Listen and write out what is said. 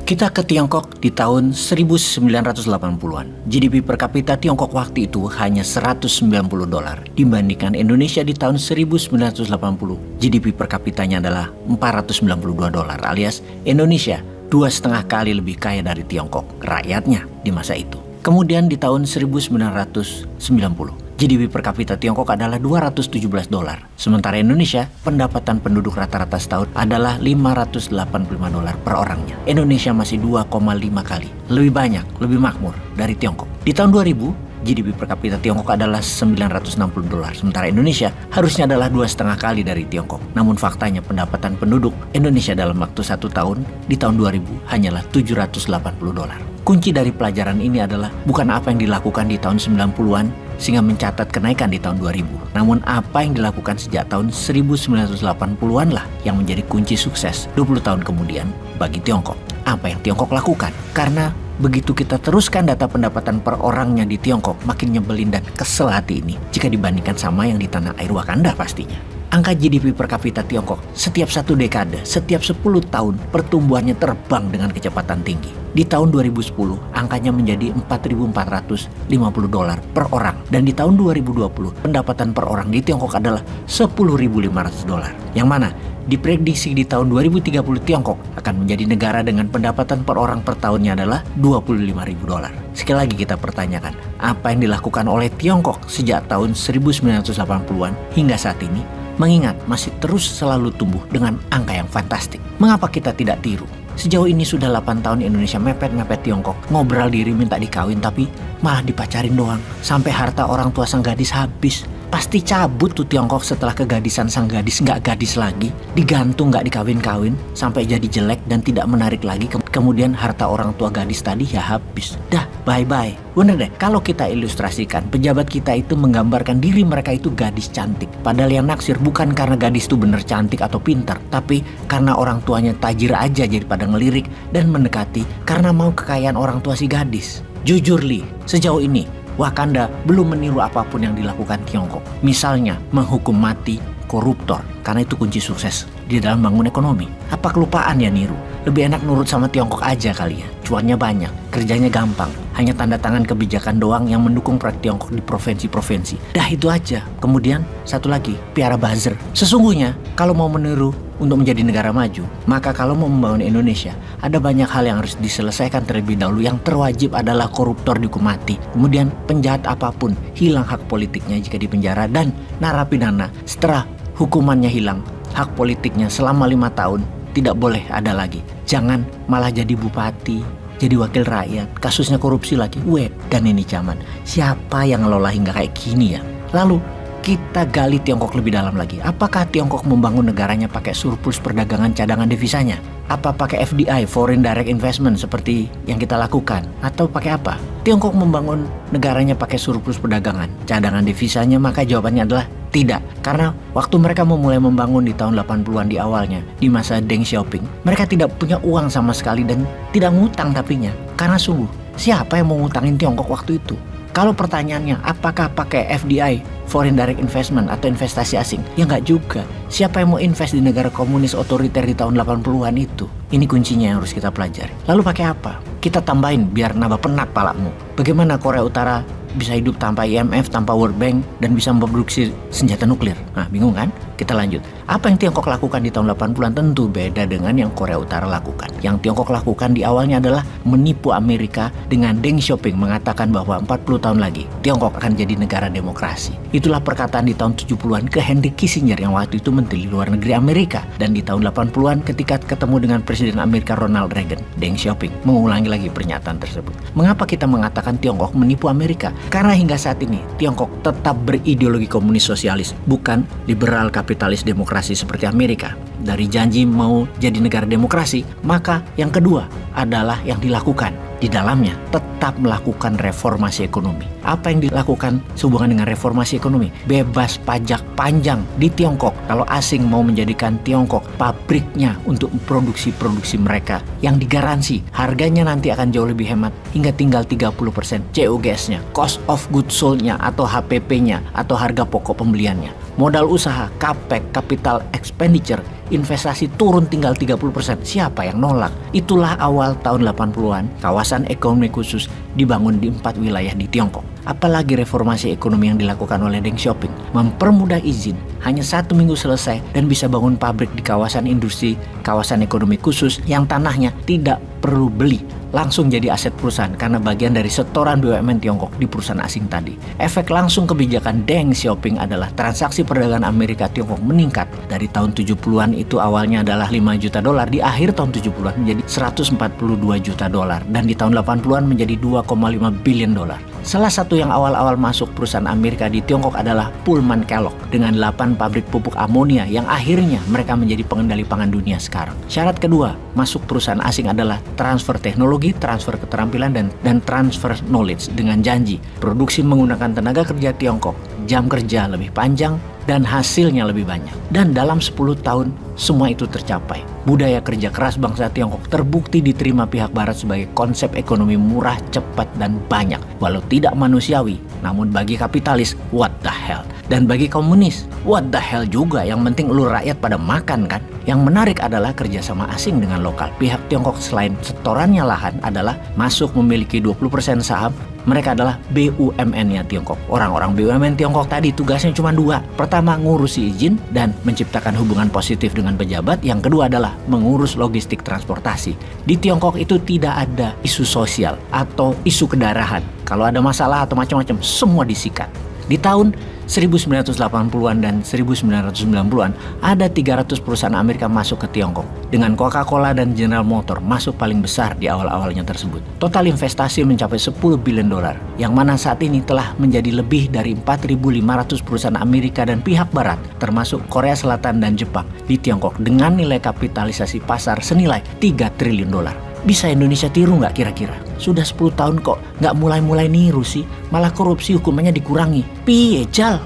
Kita ke Tiongkok di tahun 1980-an. GDP per kapita Tiongkok waktu itu hanya $190 dibandingkan Indonesia di tahun 1980. GDP per kapitanya adalah $492 alias Indonesia 2,5 kali lebih kaya dari Tiongkok rakyatnya di masa itu. Kemudian di tahun 1990 GDP per kapita Tiongkok adalah $217. Sementara Indonesia, pendapatan penduduk rata-rata setahun adalah $585 per orangnya. Indonesia masih 2,5 kali lebih banyak, lebih makmur dari Tiongkok. Di tahun 2000, GDP per kapita Tiongkok adalah $960, sementara Indonesia harusnya adalah 2,5 kali dari Tiongkok. Namun faktanya pendapatan penduduk Indonesia dalam waktu 1 tahun di tahun 2000 hanyalah $780. Kunci dari pelajaran ini adalah bukan apa yang dilakukan di tahun 90-an sehingga mencatat kenaikan di tahun 2000. Namun apa yang dilakukan sejak tahun 1980-an lah yang menjadi kunci sukses 20 tahun kemudian bagi Tiongkok. Apa yang Tiongkok lakukan? Karena begitu kita teruskan data pendapatan per orangnya di Tiongkok, makin nyebelin dan kesel hati ini jika dibandingkan sama yang di tanah air Wakanda pastinya. Angka GDP per kapita Tiongkok setiap 1 dekade, setiap 10 tahun pertumbuhannya terbang dengan kecepatan tinggi. Di tahun 2010 angkanya menjadi $4.450 per orang dan di tahun 2020 pendapatan per orang di Tiongkok adalah $10.500. Yang mana diprediksi di tahun 2030 Tiongkok akan menjadi negara dengan pendapatan per orang per tahunnya adalah $25.000. Sekali lagi kita pertanyakan, apa yang dilakukan oleh Tiongkok sejak tahun 1980-an hingga saat ini? Mengingat masih terus selalu tumbuh dengan angka yang fantastik. Mengapa kita tidak tiru? Sejauh ini sudah 8 tahun Indonesia mepet-mepet Tiongkok, ngobrol diri minta dikawin tapi malah dipacarin doang. Sampai harta orang tua sang gadis habis. Pasti cabut tuh Tiongkok setelah kegadisan sang gadis nggak gadis lagi, digantung nggak dikawin-kawin, sampai jadi jelek dan tidak menarik lagi. Kemudian harta orang tua gadis tadi ya habis. Dah, bye-bye. Bener deh, kalau kita ilustrasikan, pejabat kita itu menggambarkan diri mereka itu gadis cantik. Padahal yang naksir bukan karena gadis itu bener cantik atau pintar, tapi karena orang tuanya tajir aja jadi pada ngelirik dan mendekati karena mau kekayaan orang tua si gadis. Jujur Li, sejauh ini Wakanda belum meniru apapun yang dilakukan Tiongkok. Misalnya menghukum mati koruptor, karena itu kunci sukses di dalam bangun ekonomi. Apa kelupaan ya niru? Lebih enak nurut sama Tiongkok aja kali ya. Cuannya banyak, kerjanya gampang. Hanya tanda tangan kebijakan doang yang mendukung proyek Tiongkok di provinsi-provinsi. Dah itu aja. Kemudian satu lagi, piara buzzer. Sesungguhnya kalau mau meniru untuk menjadi negara maju, maka kalau mau membangun Indonesia, ada banyak hal yang harus diselesaikan terlebih dahulu. Yang terwajib adalah koruptor dihukum mati. Kemudian penjahat apapun hilang hak politiknya jika dipenjara, dan narapidana setelah hukumannya hilang, hak politiknya selama 5 tahun tidak boleh ada lagi. Jangan malah jadi bupati, jadi wakil rakyat, kasusnya korupsi lagi. Dan ini zaman. Siapa yang ngelola hingga kayak gini ya? Lalu kita gali Tiongkok lebih dalam lagi. Apakah Tiongkok membangun negaranya pakai surplus perdagangan cadangan devisanya? Apa pakai FDI, Foreign Direct Investment seperti yang kita lakukan? Atau pakai apa? Tiongkok membangun negaranya pakai surplus perdagangan cadangan devisanya? Maka jawabannya adalah tidak. Karena waktu mereka memulai membangun di tahun 80-an di awalnya, di masa Deng Xiaoping, mereka tidak punya uang sama sekali dan tidak ngutang tapinya. Karena sungguh, siapa yang mau ngutangin Tiongkok waktu itu? Kalau pertanyaannya, apakah pakai FDI, Foreign Direct Investment atau investasi asing? Ya nggak juga. Siapa yang mau invest di negara komunis otoriter di tahun 80-an itu? Ini kuncinya yang harus kita pelajari. Lalu pakai apa? Kita tambahin biar nambah penat palakmu. Bagaimana Korea Utara bisa hidup tanpa IMF, tanpa World Bank, dan bisa memproduksi senjata nuklir? Nah, bingung kan? Kita lanjut. Apa yang Tiongkok lakukan di tahun 80-an tentu beda dengan yang Korea Utara lakukan. Yang Tiongkok lakukan di awalnya adalah menipu Amerika dengan Deng Xiaoping mengatakan bahwa 40 tahun lagi Tiongkok akan jadi negara demokrasi. Itulah perkataan di tahun 70-an ke Henry Kissinger yang waktu itu Menteri Luar Negeri Amerika. Dan di tahun 80-an ketika ketemu dengan Presiden Amerika Ronald Reagan, Deng Xiaoping mengulangi lagi pernyataan tersebut. Mengapa kita mengatakan Tiongkok menipu Amerika? Karena hingga saat ini Tiongkok tetap berideologi komunis sosialis, bukan liberal kapitalis demokrasi seperti Amerika. Dari janji mau jadi negara demokrasi, maka yang kedua adalah yang dilakukan. di dalamnya tetap melakukan reformasi ekonomi. Apa yang dilakukan sehubungan dengan reformasi ekonomi? Bebas pajak panjang di Tiongkok kalau asing mau menjadikan Tiongkok pabriknya untuk produksi mereka yang digaransi harganya nanti akan jauh lebih hemat hingga tinggal 30% COGS-nya, cost of goods sold-nya atau HPP-nya atau harga pokok pembeliannya. Modal usaha, CAPEX, capital expenditure, investasi turun tinggal 30%. Siapa yang nolak? Itulah awal tahun 80-an, kawasan ekonomi khusus dibangun di 4 wilayah di Tiongkok. Apalagi reformasi ekonomi yang dilakukan oleh Deng Xiaoping, mempermudah izin, hanya 1 minggu selesai dan bisa bangun pabrik di kawasan industri, kawasan ekonomi khusus yang tanahnya tidak perlu beli, langsung jadi aset perusahaan karena bagian dari setoran BUMN Tiongkok di perusahaan asing tadi. Efek langsung kebijakan Deng Xiaoping adalah transaksi perdagangan Amerika Tiongkok meningkat. Dari tahun 70-an itu awalnya adalah 5 juta dolar, di akhir tahun 70-an menjadi 142 juta dolar dan di tahun 80-an menjadi 2,5 billion dolar. Salah satu yang awal-awal masuk perusahaan Amerika di Tiongkok adalah Pullman Kellogg dengan 8 pabrik pupuk amonia yang akhirnya mereka menjadi pengendali pangan dunia sekarang. Syarat kedua masuk perusahaan asing adalah transfer teknologi, transfer keterampilan dan transfer knowledge dengan janji produksi menggunakan tenaga kerja Tiongkok, jam kerja lebih panjang dan hasilnya lebih banyak. Dan dalam 10 tahun semua itu tercapai. Budaya kerja keras bangsa Tiongkok terbukti diterima pihak barat sebagai konsep ekonomi murah, cepat dan banyak. Walau tidak manusiawi, namun bagi kapitalis, what the hell? Dan bagi komunis, what the hell juga, yang penting lu rakyat pada makan kan? Yang menarik adalah kerjasama asing dengan lokal. Pihak Tiongkok selain setorannya lahan adalah masuk memiliki 20% saham. Mereka adalah BUMN-nya Tiongkok. Orang-orang BUMN Tiongkok tadi tugasnya cuma 2. Pertama, ngurusi izin dan menciptakan hubungan positif dengan pejabat. Yang kedua adalah mengurus logistik transportasi. Di Tiongkok itu tidak ada isu sosial atau isu kedarahan. Kalau ada masalah atau macam-macam, semua disikat. Di tahun 1980-an dan 1990-an ada 300 perusahaan Amerika masuk ke Tiongkok dengan Coca-Cola dan General Motors masuk paling besar di awal-awalnya tersebut. Total investasi mencapai 10 billion dolar yang mana saat ini telah menjadi lebih dari 4.500 perusahaan Amerika dan pihak barat termasuk Korea Selatan dan Jepang di Tiongkok dengan nilai kapitalisasi pasar senilai 3 triliun dolar. Bisa Indonesia tiru nggak kira-kira? Sudah 10 tahun kok nggak mulai-mulai niru sih, malah korupsi hukumannya dikurangi. Piye Jal?